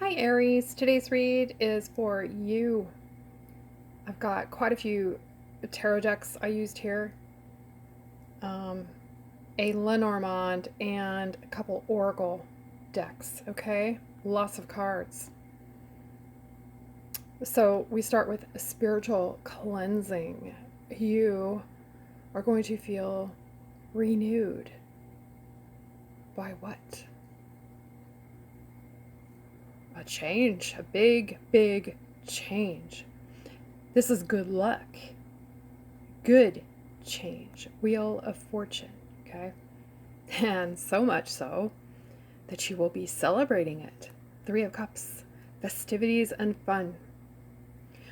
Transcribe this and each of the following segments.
Hi Aries, today's read is for you. I've got quite a few tarot decks I used here, a Lenormand and a couple Oracle decks, okay? Lots of cards. So we start with spiritual cleansing. You are going to feel renewed by what? A change, a big, big change. This is good luck. Good change. Wheel of Fortune, okay? And so much so that you will be celebrating it. Three of Cups, festivities and fun.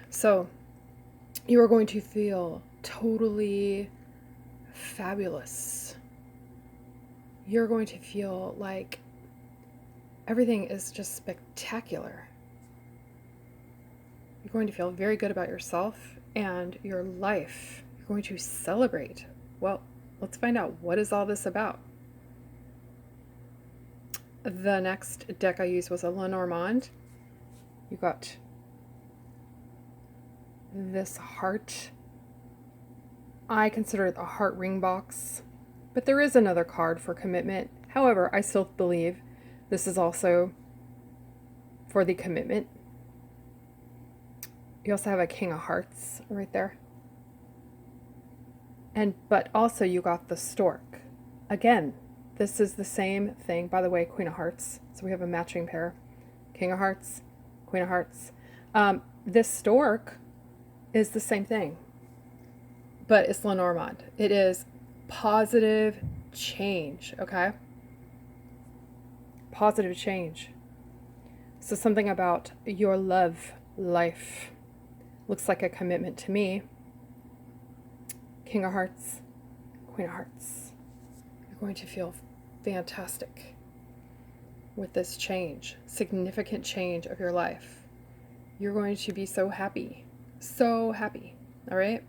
So you are going to feel totally fabulous. You're going to feel like everything is just spectacular. You're going to feel very good about yourself and your life. You're going to celebrate. Well, let's find out, what is all this about? The next deck I used was a Lenormand. You got this heart. I consider it a heart ring box, but there is another card for commitment. However, I still believe this is also for the commitment. You also have a King of Hearts right there. But also you got the stork. Again, this is the same thing. By the way, Queen of Hearts. So we have a matching pair. King of Hearts, Queen of Hearts. This stork is the same thing, but it's Lenormand. It is positive change, okay? Positive change. So something about your love life looks like a commitment to me. King of Hearts, Queen of Hearts. You're going to feel fantastic with this change, significant change of your life. You're going to be so happy, all right?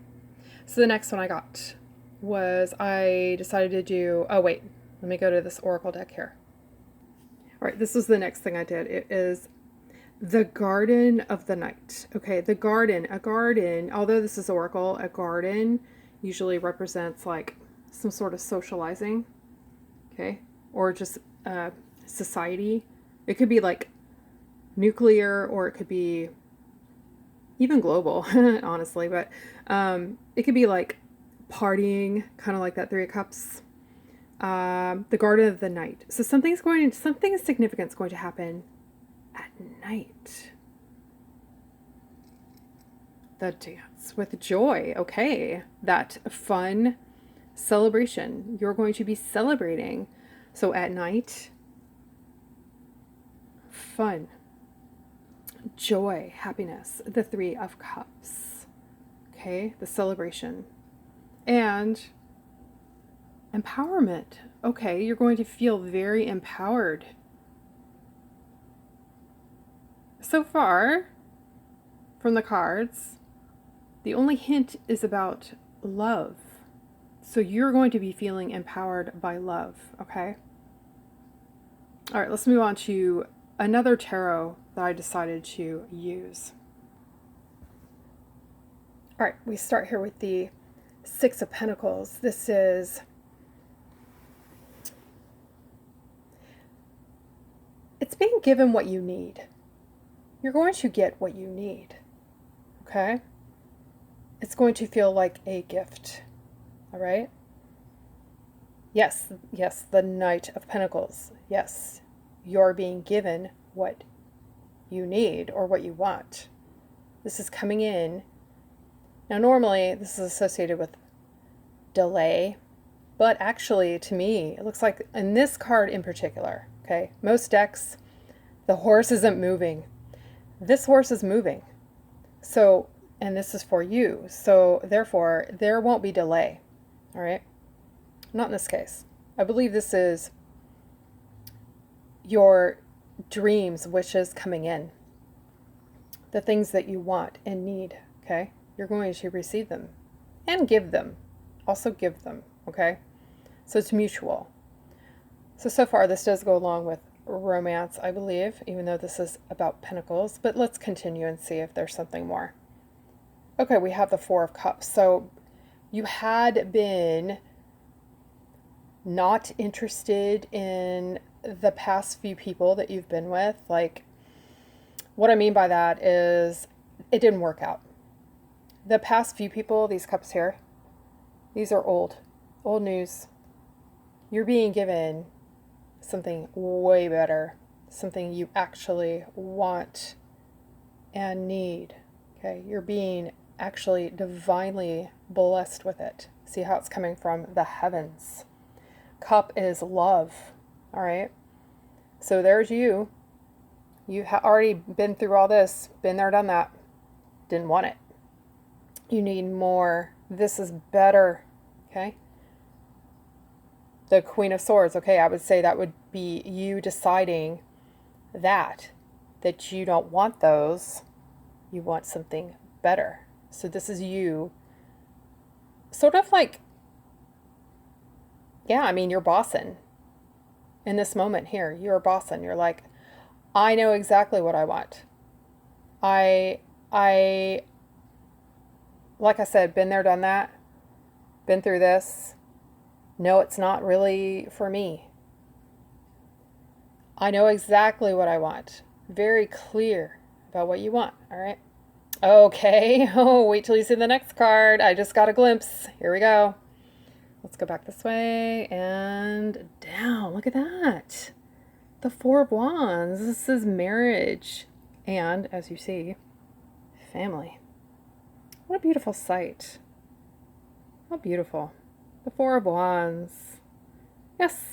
So the next one I got was, I decided to do, oh wait, let me go to this Oracle deck here. All right, this was the next thing I did. It is the Garden of the Night. Okay, the garden, a garden, although this is Oracle, a garden usually represents like some sort of socializing, okay, or just society. It could be like nuclear, or it could be even global, honestly, but it could be like partying, kind of like that Three of Cups. The Garden of the Night. So something significant is going to happen at night. The dance with joy. Okay, that fun celebration. You're going to be celebrating. So at night, fun, joy, happiness. The Three of Cups. Okay, the celebration. And empowerment. Okay, you're going to feel very empowered. So far, from the cards, the only hint is about love. So you're going to be feeling empowered by love, okay? All right, let's move on to another tarot that I decided to use. All right, we start here with the Six of Pentacles. This is, it's being given what you need. You're going to get what you need, okay? It's going to feel like a gift, all right? Yes, the Knight of Pentacles. Yes, you're being given what you need or what you want. This is coming in. Now, normally, this is associated with delay, but actually, to me, it looks like in this card in particular, okay, most decks, the horse isn't moving. This horse is moving. So, and this is for you. So, therefore, there won't be delay, all right? Not in this case. I believe this is your dreams, wishes coming in. The things that you want and need, okay? You're going to receive them and give them. Also give them, okay? So it's mutual. So far, this does go along with romance, I believe, even though this is about pentacles. But let's continue and see if there's something more. Okay, we have the Four of Cups. So you had been not interested in the past few people that you've been with. Like, what I mean by that is it didn't work out. The past few people, these cups here, these are old news. You're being given something way better, something you actually want and need. Okay, you're being actually divinely blessed with it. See how it's coming from the heavens. Cup is love. All right, so there's you. You have already been through all this, been there, done that, didn't want it. You need more. This is better. Okay, the Queen of Swords. Okay, I would say that would be you deciding that you don't want those, you want something better. So this is you sort of like, yeah, I mean, you're bossing in this moment here. You're bossing. You're like, I know exactly what I want. I like I said, been there, done that, been through this. No, it's not really for me. I know exactly what I want. Very clear about what you want, all right? Okay, oh, wait till you see the next card. I just got a glimpse. Here we go. Let's go back this way and down. Look at that. The Four of Wands. This is marriage. And, as you see, family. What a beautiful sight. How beautiful. The Four of Wands. Yes.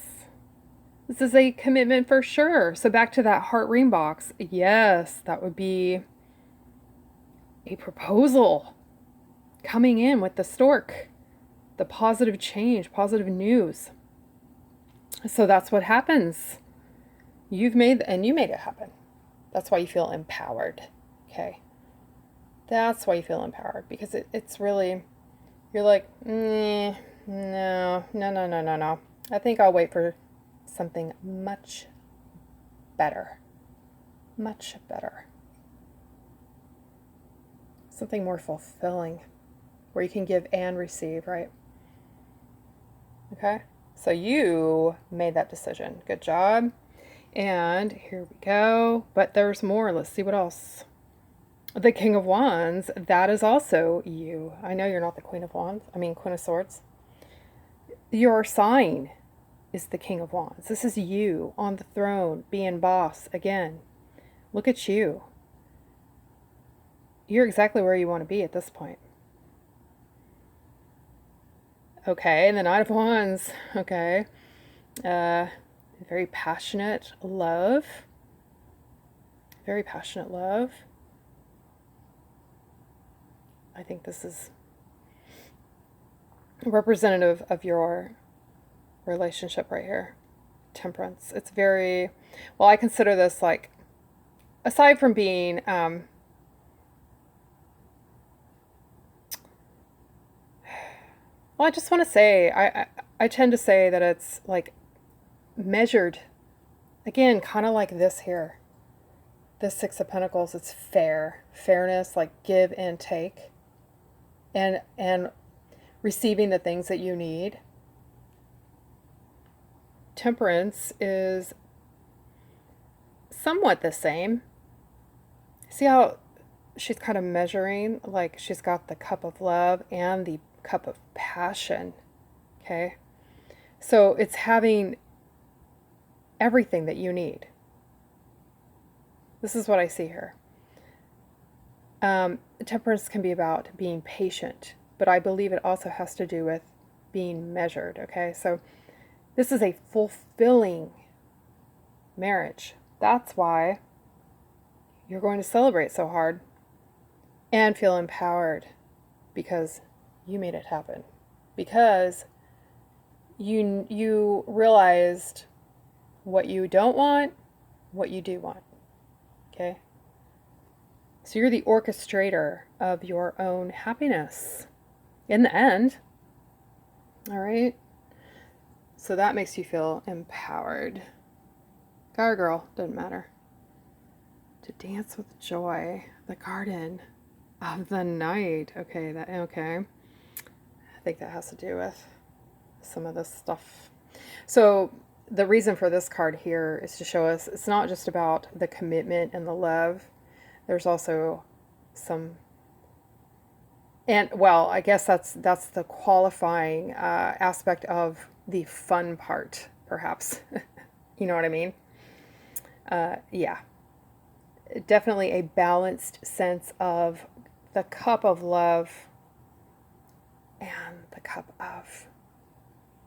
This is a commitment for sure. So back to that heart ring box. Yes, that would be a proposal coming in with the stork. The positive change, positive news. So that's what happens. You made it happen. That's why you feel empowered. Okay. That's why you feel empowered, because it's really, you're like, no. I think I'll wait for something much better. Much better. Something more fulfilling, where you can give and receive, right? Okay, so you made that decision. Good job. And here we go. But there's more. Let's see what else. The King of Wands, that is also you. I know you're not the Queen of Wands. I mean, Queen of Swords. Your sign is the King of Wands. This is you on the throne, being boss again. Look at you. You're exactly where you want to be at this point. Okay, and the Knight of Wands. Okay. Very passionate love. Very passionate love. I think this is representative of your relationship right here. Temperance. It's very, well, I consider this like, aside from being, well, I just want to say, I tend to say that it's like measured. Again, kind of like this here. This Six of Pentacles, it's fair. Fairness, like give and take. And receiving the things that you need. Temperance is somewhat the same. See how she's kind of measuring? Like she's got the cup of love and the cup of passion. Okay? So it's having everything that you need. This is what I see here. Temperance can be about being patient, but I believe it also has to do with being measured, okay? So this is a fulfilling marriage. That's why you're going to celebrate so hard and feel empowered, because you made it happen. Because you realized what you don't want, what you do want, okay? So you're the orchestrator of your own happiness in the end. All right. So that makes you feel empowered. Guy or girl, doesn't matter. To dance with joy, the garden of the night. Okay, okay. I think that has to do with some of this stuff. So the reason for this card here is to show us it's not just about the commitment and the love. There's also some, and well, I guess that's the qualifying aspect of the fun part, perhaps. You know what I mean? Yeah. Definitely a balanced sense of the cup of love and the cup of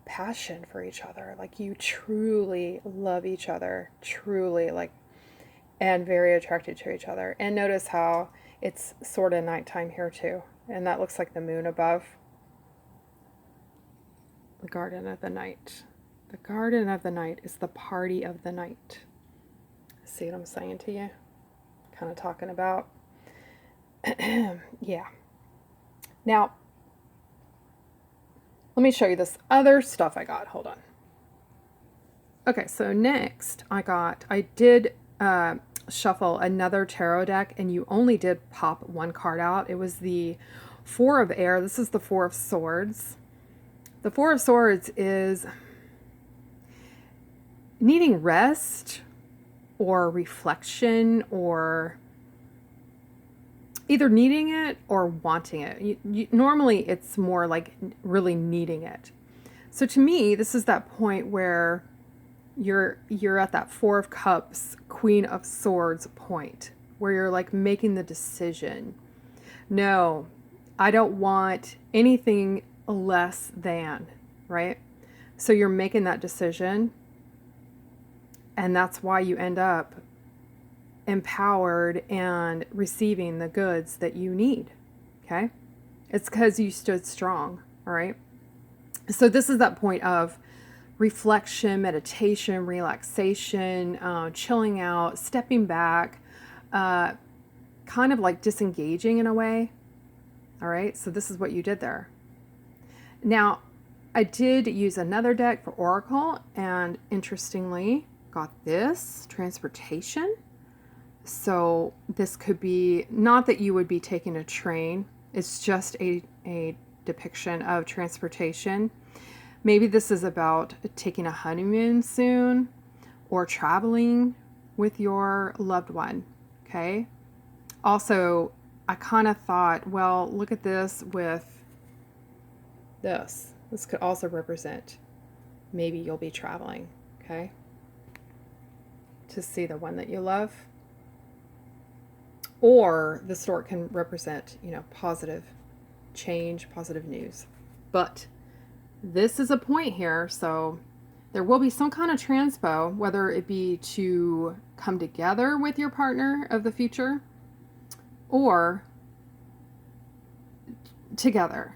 passion for each other. Like you truly love each other, truly, like, and very attracted to each other. And notice how it's sort of nighttime here too. And that looks like the moon above. The garden of the night. The garden of the night is the party of the night. See what I'm saying to you? Kind of talking about. Yeah. Now, let me show you this other stuff I got. Hold on. Okay, so next I did shuffle another tarot deck, and you only did pop one card out. It was the Four of Air. This is the Four of Swords. The Four of Swords is needing rest or reflection, or either needing it or wanting it. Normally it's more like really needing it. So to me, this is that point where you're at that Four of Cups, Queen of Swords point, where you're like making the decision. No, I don't want anything less than, right? So you're making that decision, and that's why you end up empowered and receiving the goods that you need. Okay? It's because you stood strong. All right? So this is that point of reflection, meditation, relaxation, chilling out, stepping back, kind of like disengaging in a way. All right? So this is what you did there. Now, I did use another deck for Oracle, and interestingly, got this, transportation. So this could be, not that you would be taking a train, it's just a depiction of transportation. Maybe this is about taking a honeymoon soon, or traveling with your loved one, okay? Also, I kind of thought, well, look at this with this. This could also represent maybe you'll be traveling, okay? To see the one that you love. Or the stork can represent, positive change, positive news. But this is a point here, so there will be some kind of transpo, whether it be to come together with your partner of the future or together.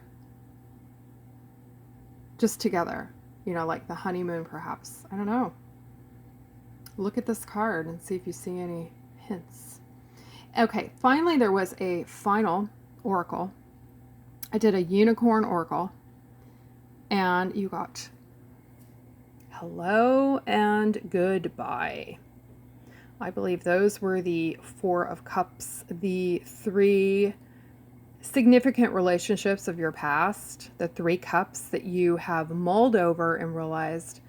Just together, like the honeymoon perhaps. I don't know. Look at this card and see if you see any hints. Okay, finally there was a final oracle. I did a unicorn oracle, and you got hello and goodbye. I believe those were the Four of Cups, the three significant relationships of your past, the three cups that you have mulled over and realized,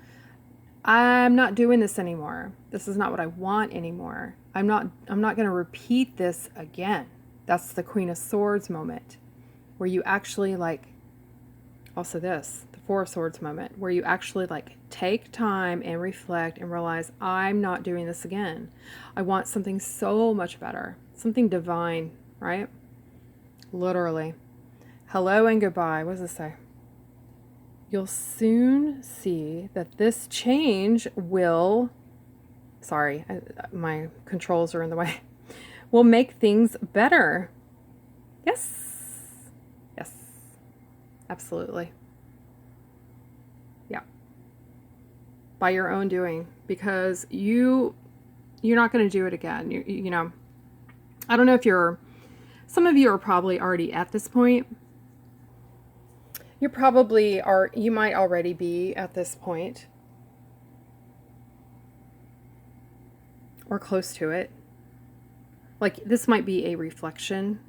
I'm not doing this anymore. This is not what I want anymore. I'm not going to repeat this again. That's the Queen of Swords moment, where you actually also this, the Four of Swords moment, where you actually take time and reflect and realize, I'm not doing this again. I want something so much better, something divine, right? Literally. Hello and goodbye. What does it say? You'll soon see that this change will, my controls are in the way, will make things better. Yes. Yes. Absolutely. Yeah. By your own doing, because you're not going to do it again. You know, I don't know if some of you are probably already at this point. You might already be at this point. or close to it. Like, this might be a reflection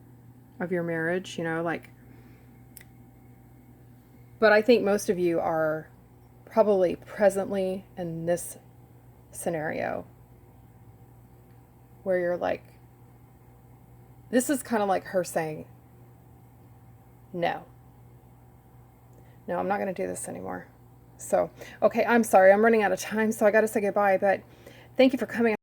of your marriage, you know, like, but I think most of you are probably presently in this scenario where you're like, this is kind of like her saying, no, I'm not going to do this anymore. So, okay, I'm sorry, I'm running out of time, so I got to say goodbye, but thank you for coming.